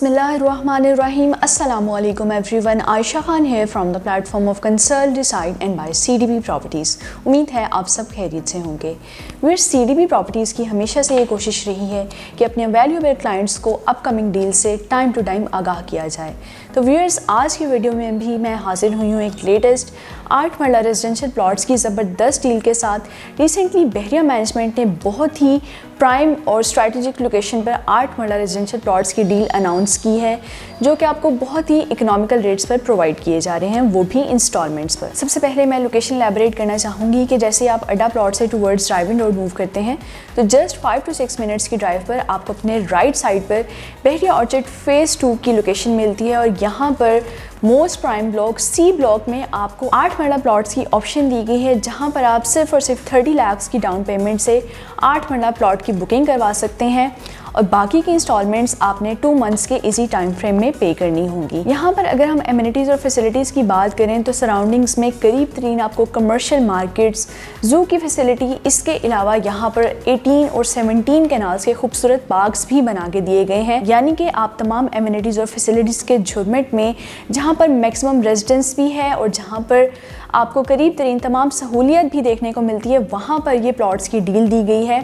Bismillahirrahmanirrahim. Assalamu alaikum everyone. Aisha Khan here from the platform of Consult, Decide and Buy CDB Properties. उम्मीद है आप सब खैरियत से होंगे। व्यूअर्स, CDB Properties की हमेशा से ये कोशिश रही है कि अपने वैल्यूएबल क्लाइंट्स को अपकमिंग डील से टाइम टू टाइम आगाह किया जाए। तो व्यूअर्स, आज की वीडियो में भी मैं हाजिर हुई हूँ एक लेटेस्ट 8 मरला रेजिडेंशियल प्लॉट्स की ज़बरदस्त डील के साथ। रिसेंटली बहरिया मैनेजमेंट ने बहुत ही प्राइम और स्ट्रैटेजिक लोकेशन पर 8 मरला रेजिडेंशियल प्लॉट्स की डील अनाउंस की है, जो कि आपको बहुत ही इकोनॉमिकल रेट्स पर प्रोवाइड किए जा रहे हैं, वो भी इंस्टॉलमेंट्स पर। सबसे पहले मैं लोकेशन एलैबोरेट करना चाहूँगी कि जैसे आप अड्डा प्लॉट से टूवर्ड्स ड्राइविंग रोड मूव करते हैं तो जस्ट 5 to 6 मिनट्स की ड्राइव पर आपको अपने राइट साइड पर बहरिया ऑर्चिड फेज़ 2 की लोकेशन मिलती है। और यहाँ पर most prime block C block में आपको 8 मरला प्लॉट्स की ऑप्शन दी गई है, जहाँ पर आप सिर्फ और सिर्फ 30 लाख की डाउन पेमेंट से 8 मरला प्लॉट की बुकिंग करवा सकते हैं और बाकी की इंस्टॉलमेंट्स आपने 2 मंथ्स के इजी टाइम फ्रेम में पे करनी होंगी। यहाँ पर अगर हम एमिनिटीज़ और फैसिलिटीज़ की बात करें तो सराउंडिंग्स में करीब तरीन आपको कमर्शियल मार्केट्स, जू की फैसिलिटी, इसके अलावा यहाँ पर 18 और 17 कैनाल्स के खूबसूरत बाग्स भी बना के दिए गए हैं। यानी कि आप तमाम एमिनिटीज़ और फैसिलिटीज़ के झुरमुट में जहाँ पर मैक्सिमम रेजिडेंस भी है और जहाँ पर आपको करीब तरीन तमाम सहूलियत भी देखने को मिलती है, वहाँ पर ये प्लॉट्स की डील दी गई है।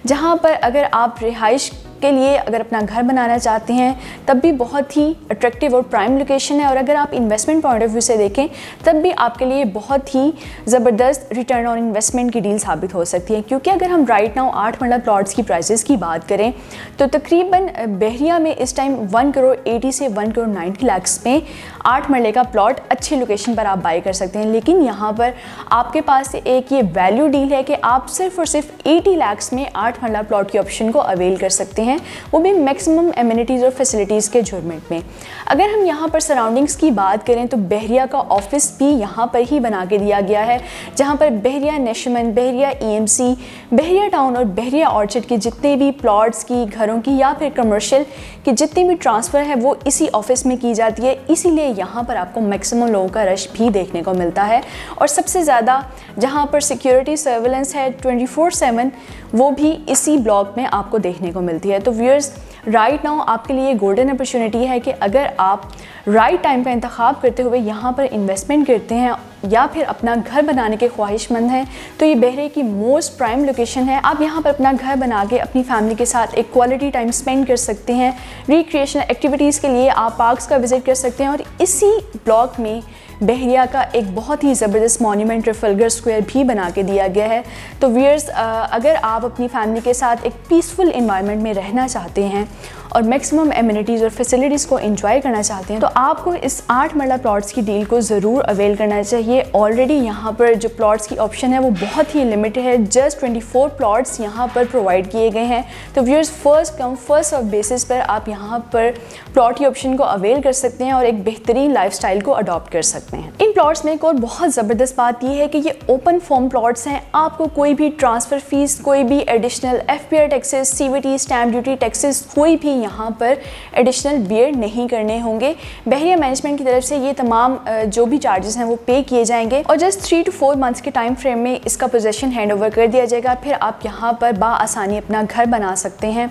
जहाँ पर अगर आप रिहाइश के लिए अगर अपना घर बनाना चाहते हैं तब भी बहुत ही अट्रैक्टिव और प्राइम लोकेशन है, और अगर आप इन्वेस्टमेंट पॉइंट ऑफ व्यू से देखें तब भी आपके लिए बहुत ही ज़बरदस्त रिटर्न ऑन इन्वेस्टमेंट की डील साबित हो सकती है। क्योंकि अगर हम राइट नाउ 8 मरला प्लॉट्स की प्राइसेस की बात करें तो तकरीबन बहरिया में इस टाइम 1 करोड़ 80 से 1 करोड़ 90 लाख में 8 मरले का प्लॉट अच्छी लोकेशन पर आप बाई कर सकते हैं। लेकिन यहाँ पर आपके पास एक ये वैल्यू डील है कि आप सिर्फ और सिर्फ 80 लाख में 8 मरला प्लॉट की ऑप्शन को अवेल कर सकते हैं, वो भी मैक्सिमम एमिनिटीज़ और फैसिलिटीज़ के झुरमुट में। अगर हम यहाँ पर सराउंडिंग्स की बात करें तो बहरिया का ऑफिस भी यहाँ पर ही बना के दिया गया है, जहाँ पर बहरिया नेशमन, बहरिया EMC, बहरिया टाउन और बहरिया ऑर्चिड के जितने भी प्लॉट्स की, घरों की या फिर कमर्शियल की जितनी भी ट्रांसफ़र है वो इसी ऑफिस में की जाती है। इसीलिए यहाँ पर आपको मैक्सिमम लोगों का रश भी देखने को मिलता है। और सबसे ज़्यादा जहाँ पर सिक्योरिटी सर्वेलेंस है 24/7, वो भी इसी ब्लॉक में आपको देखने को मिलती है। तो व्यूअर्स, राइट नाउ आपके लिए गोल्डन अपॉर्चुनिटी है कि अगर आप राइट टाइम का इंतखाब करते हुए यहाँ पर इन्वेस्टमेंट करते हैं या फिर अपना घर बनाने के ख्वाहिशमंद हैं तो ये बहरे की मोस्ट प्राइम लोकेशन है। आप यहाँ पर अपना घर बना के अपनी फैमिली के साथ एक क्वालिटी टाइम स्पेंड कर सकते हैं। रिक्रिएशनल एक्टिविटीज़ के लिए आप पार्क्स का विज़िट कर सकते हैं। और इसी ब्लॉक में बहरिया का एक बहुत ही ज़बरदस्त मॉन्यूमेंट ट्रफलगर स्क्वायर भी बना के दिया गया है। तो व्यूअर्स, अगर आप अपनी फैमिली के साथ एक पीसफुल इन्वायरमेंट में रहना चाहते हैं और मैक्सिमम एमिनिटीज़ और फैसिलिटीज़ को एंजॉय करना चाहते हैं तो आपको इस 8 मरला प्लॉट्स की डील को ज़रूर अवेल करना चाहिए। ऑलरेडी यहाँ पर जो प्लॉट्स की ऑप्शन है वो बहुत ही लिमिटेड है, जस्ट 24 प्लॉट्स यहाँ पर प्रोवाइड किए गए हैं। तो viewers, first come first serve basis पर आप यहाँ पर प्लॉट की ऑप्शन को अवेल कर सकते हैं और एक बेहतरीन लाइफस्टाइल को अडॉप्ट कर सकते हैं। इन प्लॉट्स में एक और बहुत ज़बरदस्त बात यह है कि ये ओपन फॉर्म प्लॉट्स हैं। आपको कोई भी ट्रांसफ़र फीस, कोई भी additional FPR taxes, CVT, stamp duty taxes, कोई भी यहाँ पर एडिशनल बियर नहीं करने होंगे। बहरिया मैनेजमेंट की तरफ से ये तमाम जो भी चार्जेस हैं वो पे किए जाएंगे और जस्ट 3 to 4 मंथ्स के टाइम फ्रेम में इसका पोजेसन हैंड ओवर कर दिया जाएगा। फिर आप यहाँ पर बाआसानी अपना घर बना सकते हैं।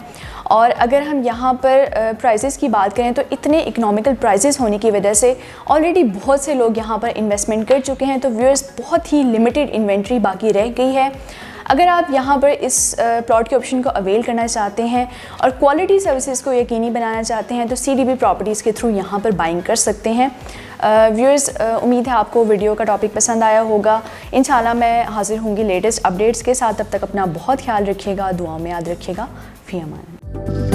और अगर हम यहाँ पर प्राइसेस की बात करें तो इतने इकोनॉमिकल प्राइसेस होने की वजह से ऑलरेडी बहुत से लोग यहाँ पर इन्वेस्टमेंट कर चुके हैं। तो व्यूअर्स, बहुत ही लिमिटेड इन्वेंट्री बाकी रह गई है। अगर आप यहाँ पर इस प्लॉट के ऑप्शन को अवेल करना चाहते हैं और क्वालिटी सर्विसेज को यकीनी बनाना चाहते हैं तो CDB प्रॉपर्टीज़ के थ्रू यहाँ पर बाइंग कर सकते हैं। व्यूअर्स, उम्मीद है आपको वीडियो का टॉपिक पसंद आया होगा। इंशाल्लाह मैं हाजिर होंगी लेटेस्ट अपडेट्स के साथ। तब तक अपना बहुत ख्याल रखिएगा, दुआ में याद रखिएगा। फ़ी अमान।